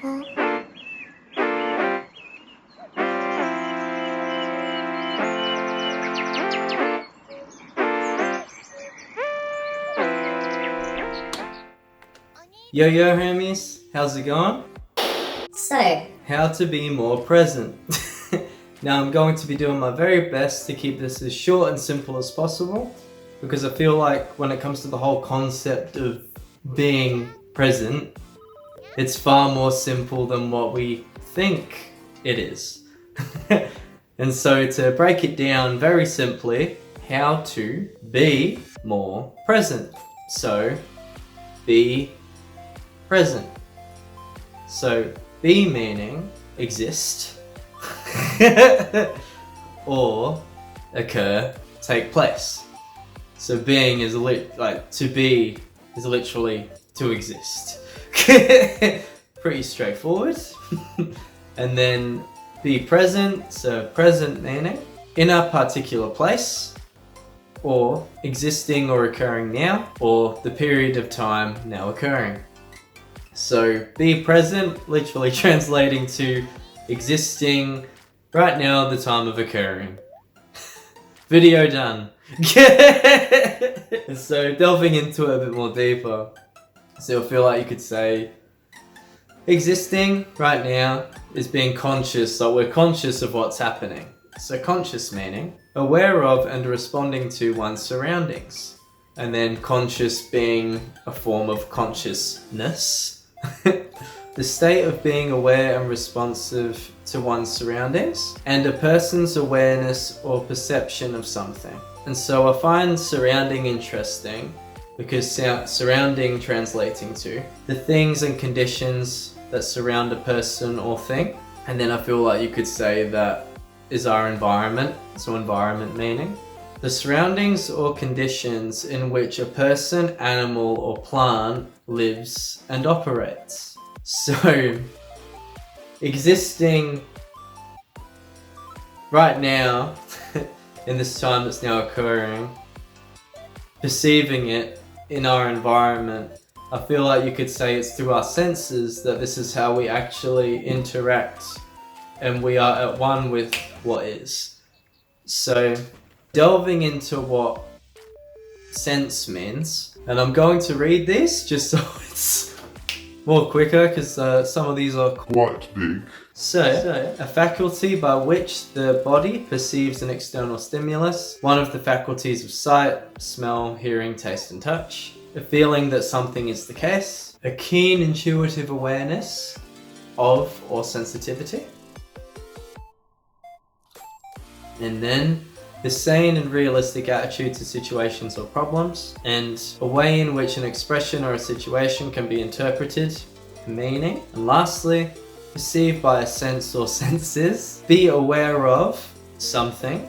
Yo homies, how's it going? So, How to be more present. Now I'm going to be doing my very best to keep this as short and simple as possible, because I feel like when it comes to the whole concept of being present, it's far more simple than what we think it is. And so to break it down very simply, how to be more present. So, be present. So, be meaning exist, or occur, take place. So being is to be is literally to exist. Pretty straightforward. And then be present, so present meaning in a particular place, or existing or occurring now, or the period of time now occurring. So be present, literally translating to existing right now at the time of occurring. Video done. So delving into it a bit more deeper, so I feel like you could say existing right now is being conscious, so we're conscious of what's happening. So conscious meaning aware of and responding to one's surroundings. And then conscious being a form of consciousness. The state of being aware and responsive to one's surroundings, and a person's awareness or perception of something. And so I find surrounding interesting because surrounding translating to the things and conditions that surround a person or thing. And then I feel like you could say that is our environment, so environment meaning the surroundings or conditions in which a person, animal, or plant lives and operates. So, existing right now, in this time that's now occurring, perceiving it in our environment, I feel like you could say it's through our senses that this is how we actually interact and we are at one with what is. So, delving into what sense means, and I'm going to read this just so it's more quicker because some of these are quite big. So, a faculty by which the body perceives an external stimulus, one of the faculties of sight, smell, hearing, taste and touch, a feeling that something is the case, a keen intuitive awareness of or sensitivity, and then the sane and realistic attitude to situations or problems, and a way in which an expression or a situation can be interpreted, meaning, and lastly, perceived by a sense or senses, be aware of something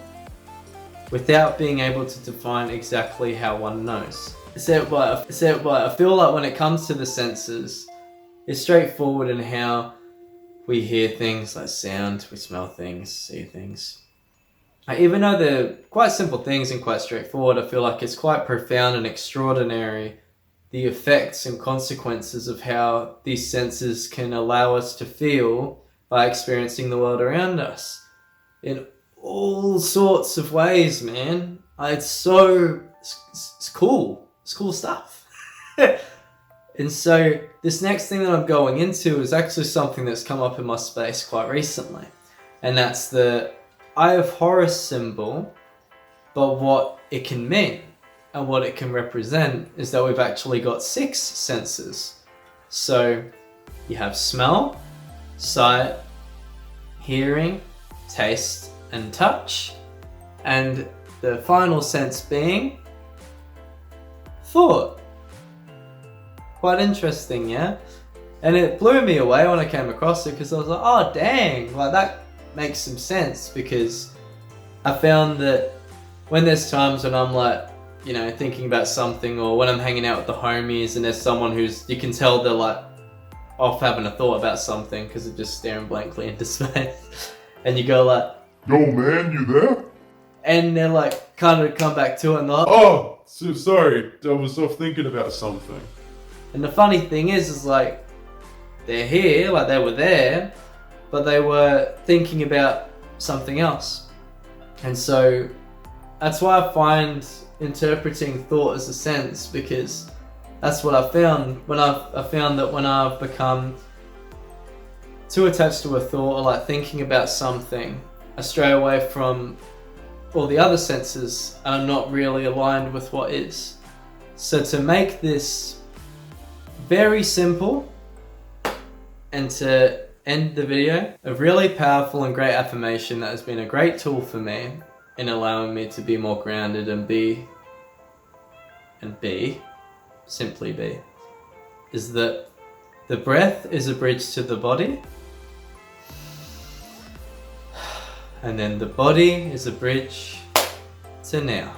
without being able to define exactly how one knows. So I feel like when it comes to the senses, it's straightforward in how we hear things like sound, we smell things, see things. Even though they're quite simple things and quite straightforward, I feel like it's quite profound and extraordinary the effects and consequences of how these senses can allow us to feel by experiencing the world around us in all sorts of ways, man. It's cool. It's cool stuff. And so this next thing that I'm going into is actually something that's come up in my space quite recently, and that's the Eye of Horus symbol. But what it can mean and what it can represent is that we've actually got 6 senses. So you have smell, sight, hearing, taste and touch, and the final sense being thought. Quite interesting, yeah? And it blew me away when I came across it, because I was like, oh dang, like that makes some sense, because I found that when there's times when I'm like, you know, thinking about something, or when I'm hanging out with the homies and there's someone who's, you can tell they're like off having a thought about something because they're just staring blankly into space, and you go like, Yo man, you there? and they're like kind of come back to it and they're like, Oh, so sorry, I was off thinking about something. and the funny thing is like, they're here, like they were there, but they were thinking about something else. And so that's why I find interpreting thought as a sense, because that's what I found when I found that when I've become too attached to a thought, or like thinking about something, I stray away from all the other senses and I'm not really aligned with what is. So to make this very simple and to end the video, a really powerful and great affirmation that has been a great tool for me in allowing me to be more grounded and simply be, is that the breath is a bridge to the body, and then the body is a bridge to now.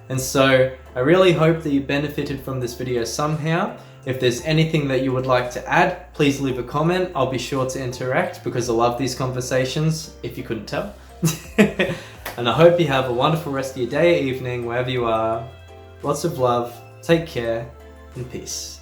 And so I really hope that you benefited from this video somehow. If there's anything that you would like to add, please leave a comment. I'll be sure to interact because I love these conversations, if you couldn't tell. And I hope you have a wonderful rest of your day, evening, wherever you are. Lots of love, take care, and peace.